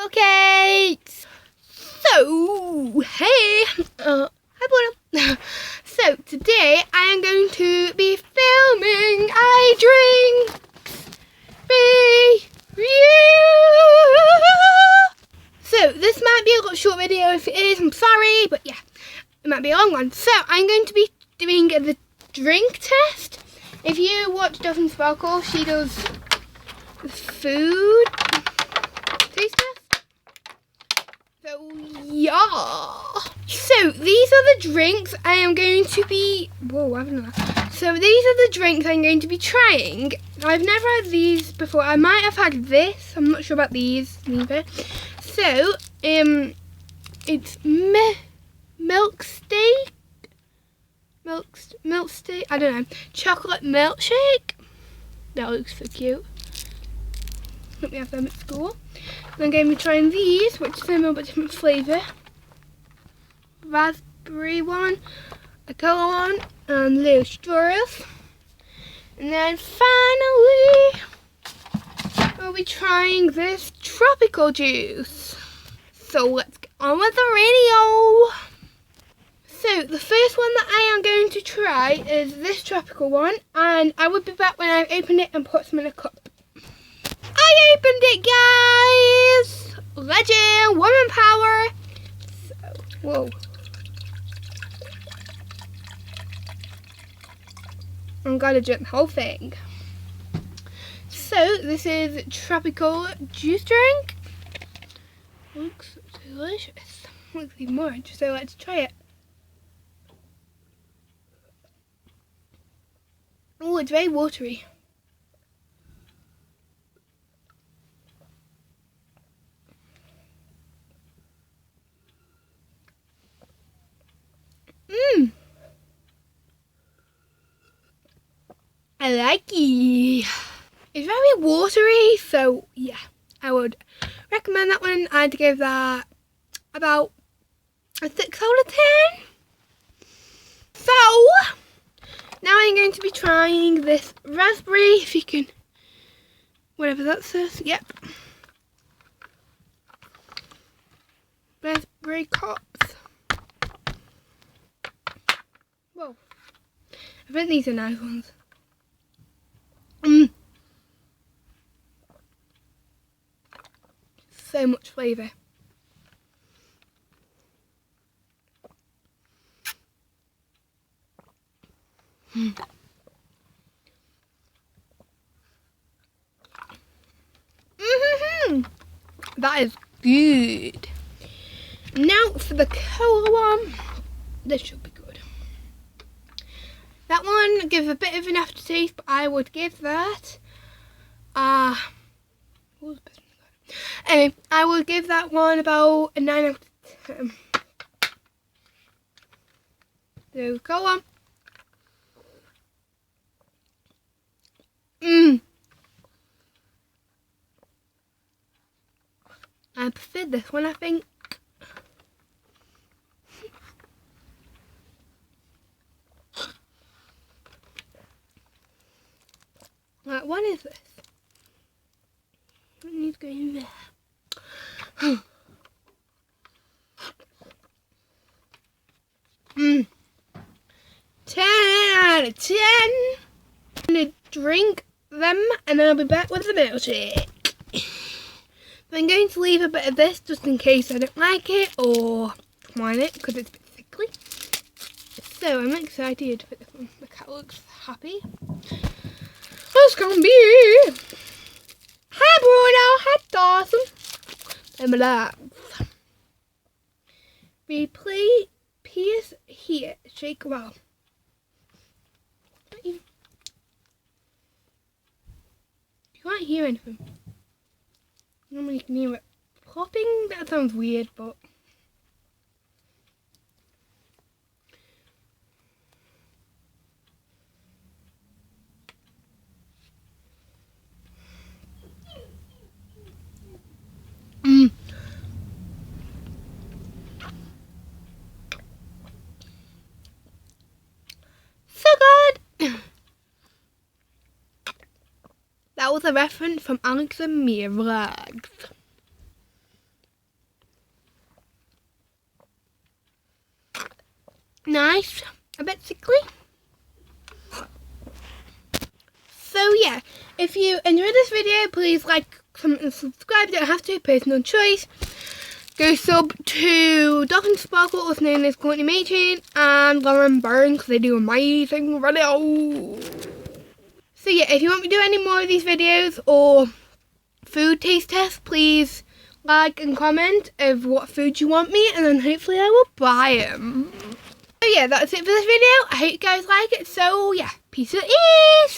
cupcakes. So, hey, hi Bruno. So today I am going to be filming a drink review. So this might be a little short video. If it is, I'm sorry, but yeah, it might be a long one. So I'm going to be doing the drink test. If you watch Dolphin Sparkle, she does food taste test. So yeah. So these are the drinks I am going to be. Whoa, I haven't. So these are the drinks I'm going to be trying. I've never had these before. I might have had this. I'm not sure about these neither. So it's milk steak. Milk steak. I don't know. Chocolate milkshake. That looks so cute. Let me have them at school. And I'm going to be trying these, which is a little bit different flavour. Raspberry one, a colour one, and little strawberries. And then finally, we'll be trying this tropical juice. So let's get on with the video. So the first one that I am going to try is this tropical one, and I will be back when I've opened it and put some in a cup. I opened it, guys! Legend, woman power. So, whoa. I'm gonna drink the whole thing. So this is tropical juice drink. Looks delicious. Looks even more interesting. So let's try it. Oh, it's very watery. I like it. It's very watery, so yeah, I would recommend that one. I'd give that about a 6 out of 10. So now I'm going to be trying this raspberry, if you can, whatever that says, yep. Raspberry cups. Whoa. I think these are nice ones. So much flavour. That is good. Now for the cola one. This should be good. That one gives a bit of an aftertaste, but I would give that anyway, I will give that one about a 9 out of 10. So go on. I prefer this one, I think. Right, what is this? What needs to go in there? 10 out of 10. I'm going to drink them and then I'll be back with the milkshake. I'm going to leave a bit of this just in case I don't like it or wine it because it's a bit thickly. So I'm excited for this one. The cat looks happy. What's gonna be? Hi Bruno, hi Dawson. I'm alive. Replay PS here. Shake well. You can't hear anything. Normally you can hear it popping. That sounds weird, but so good. That was a reference from Alex and Mirags. nice, a bit sickly. So yeah, if you enjoyed this video, please like, comment and subscribe. You don't have to, personal choice. Go sub to Doc and Sparkle, also known as Courtney Machin, and Lauren Byrne, because they do amazing videos. So yeah, if you want me to do any more of these videos or food taste tests, please like and comment of what food you want me, and then hopefully I will buy them. So yeah, that's it for this video. I hope you guys like it. So yeah, peace out.